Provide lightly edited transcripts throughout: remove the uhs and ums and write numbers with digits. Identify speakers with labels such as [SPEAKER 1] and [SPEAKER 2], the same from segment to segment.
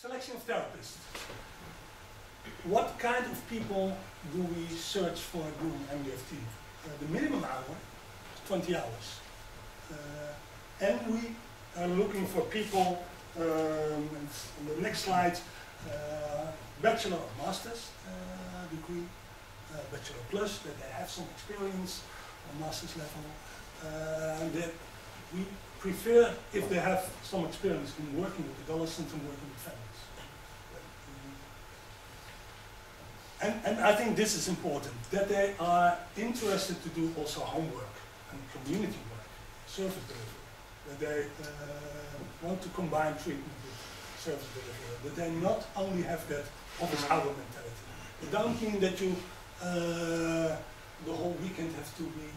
[SPEAKER 1] Selection of therapists. What kind of people do we search for doing MDFT? The minimum hour, 20 hours. And we are looking for people, on the next slide, bachelor or master's degree, bachelor plus, that they have some experience on master's level, and that we prefer if they have some experience in working with adolescents and working with families. And I think this is important, that they are interested to do also homework and community work, service delivery, that they want to combine treatment with service delivery, that they not only have that office hour mentality. It don't mean that you the whole weekend have to be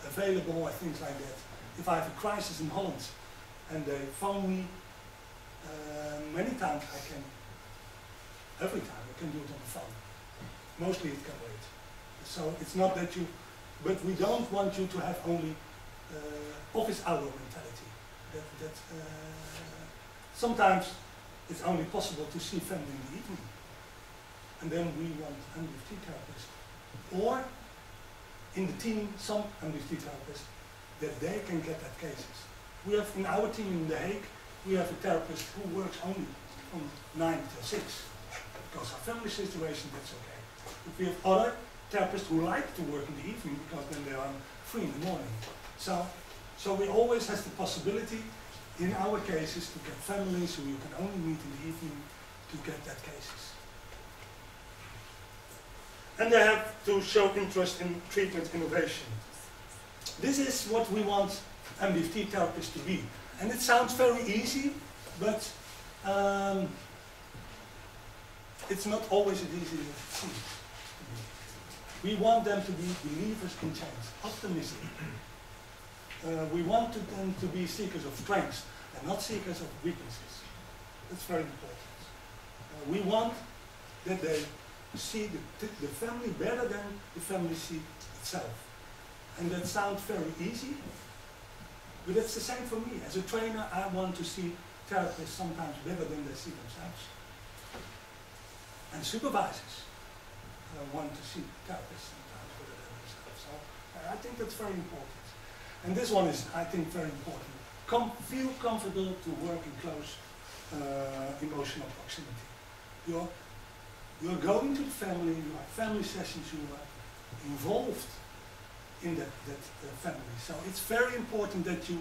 [SPEAKER 1] available or things like that. If I have a crisis in Holland and they phone me, many times every time I can do it on the phone. Mostly it can wait. So it's not that you, but we don't want you to have only office hour mentality. Sometimes it's only possible to see family in the evening. And then we want MDFT therapists. Or in the team, some MDFT therapists, that they can get that cases. We have in our team in The Hague, we have a therapist who works only from 9 till 6. Because our family situation, that's okay. But we have other therapists who like to work in the evening because then they are free in the morning. So we always have the possibility in our cases to get families who you can only meet in the evening to get that cases. And they have to show interest in treatment innovation. This is what we want MDFT therapists to be. And it sounds very easy, but it's not always as easy as it seems. We want them to be believers in change, optimistic. We want them to be seekers of strengths and not seekers of weaknesses. That's very important. We want that they see the family better than the family sees itself. And that sounds very easy, but it's the same for me. As a trainer, I want to see therapists sometimes better than they see themselves. And supervisors want to see therapists sometimes better than themselves. So I think that's very important. And this one is, I think, very important. Feel comfortable to work in close emotional proximity. You're going to the family, you have family sessions, you are involved in that family. So it's very important that you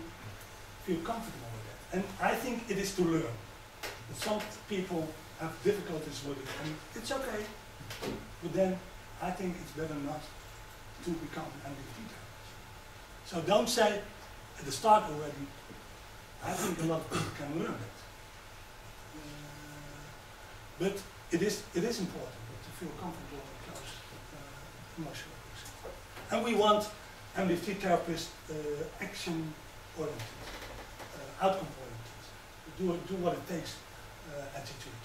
[SPEAKER 1] feel comfortable with that. And I think it is to learn. Some people have difficulties with it, and it's okay. But then I think it's better not to become an MDFT therapist. So don't say at the start already, I think a lot of people can learn it. But it is important to feel comfortable and close emotional proximity. And we want MDFT therapists action-oriented, outcome-oriented, do what it takes attitude.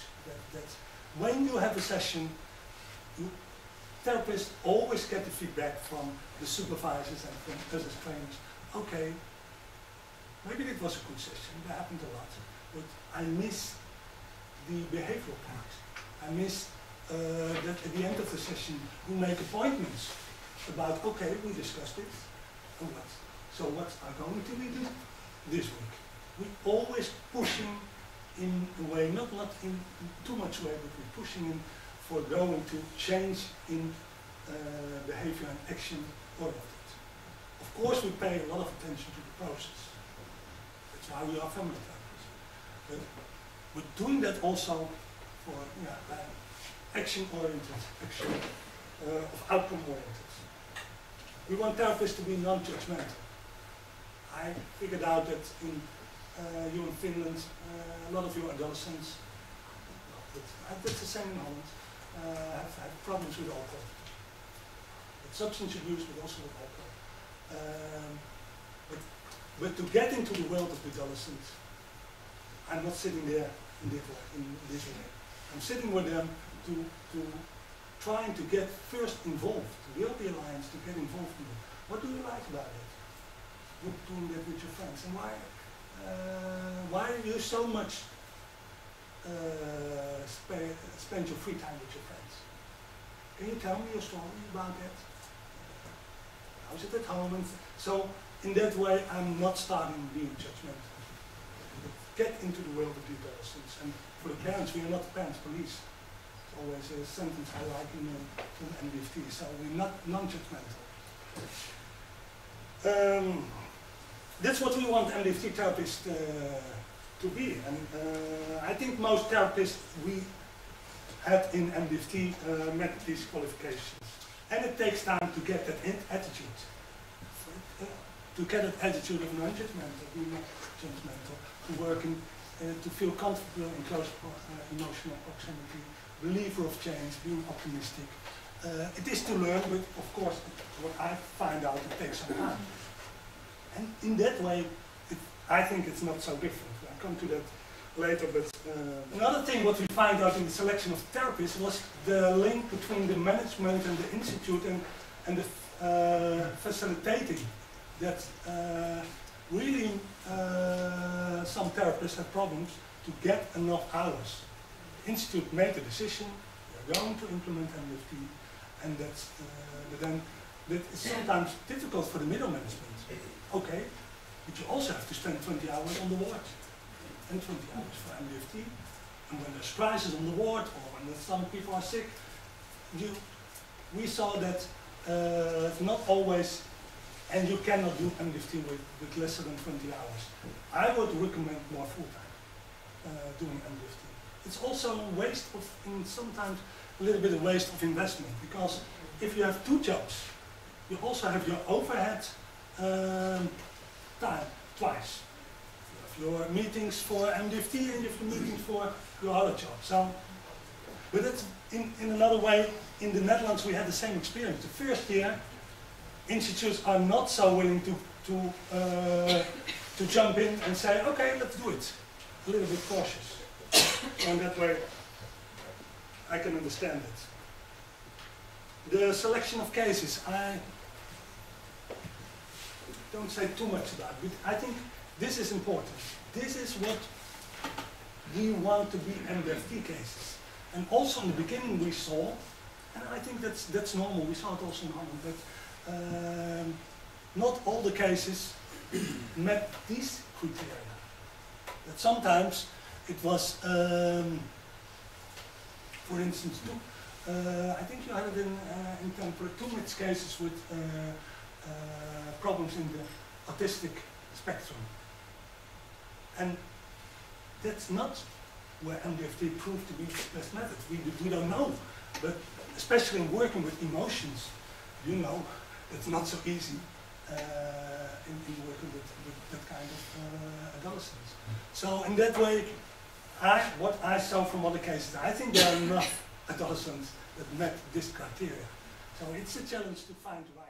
[SPEAKER 1] That's when you have a session, therapists always get the feedback from the supervisors and from us as trainers. Okay, maybe it was a good session, that happened a lot, but I miss the behavioral part. I miss that at the end of the session we make appointments about, okay, we discussed it, and what? So what are going to be done this week? We always pushing in a way, not in too much way, but we're pushing in for going to change in behavior and action oriented. Of course we pay a lot of attention to the process. That's why we are family therapists. But we're doing that also for action oriented, outcome oriented. We want therapists to be non-judgmental. I figured out that in you in Finland, a lot of your adolescents, that's the same in Holland, have problems with alcohol. With substance abuse, but also with alcohol. But to get into the world of the adolescents, I'm not sitting there in this way. I'm sitting with them to trying to get first involved, to build the alliance, to get involved in it. What do you like about it? You're doing that with your friends, and why are you so much spend your free time with your friends. Can you tell me your story about that? How's it at home? And so in that way, I'm not starting being judgmental. Get into the world of the adolescents. And for the parents, we are not the parents' police. It's always a sentence I like in MDFT. So we're not non-judgmental. That's what we want MDFT therapists to be. And I think most therapists we had in MDFT met these qualifications. And it takes time to get that attitude. To get that attitude of non-judgmental, being not judgmental, to work in, to feel comfortable in close emotional proximity, believer of change, being optimistic. It is to learn, but of course, what I find out, it takes some time. And in that way, I think it's not so different. I'll come to that later, but another thing what we find out in the selection of therapists was the link between the management and the institute and the facilitating. That really some therapists have problems to get enough hours. The institute made a decision, we are going to implement MDFT, and that's, but then that is sometimes difficult for the middle management. Okay, but you also have to spend 20 hours on the ward, and 20 hours for MDFT, and when there's crisis on the ward, or when some people are sick, we saw that not always, and you cannot do MDFT with less than 20 hours. I would recommend more full-time doing MDFT. It's also a waste of, and sometimes a little bit of waste of investment, because if you have 2 jobs, you also have your overhead time twice. You have your meetings for MDFT and you have the meetings for your other job. So, but it's in another way, in the Netherlands we had the same experience. The first year, institutes are not so willing to jump in and say, okay, let's do it. A little bit cautious. So in that way, I can understand it. The selection of cases, I don't say too much about it, but I think this is important. This is what we want to be MDFT cases. And also in the beginning we saw, and I think that's normal, we saw it also in Holland, but not all the cases met these criteria. That sometimes it was, for instance, I think you had it in temporary 2 mixed cases with problems in the autistic spectrum. And that's not where MDFT proved to be the best method. We don't know, but especially in working with emotions, you know, it's not so easy in working with that kind of adolescents. So in that way, what I saw from other cases, I think there are enough adolescents that met this criteria. So it's a challenge to find the right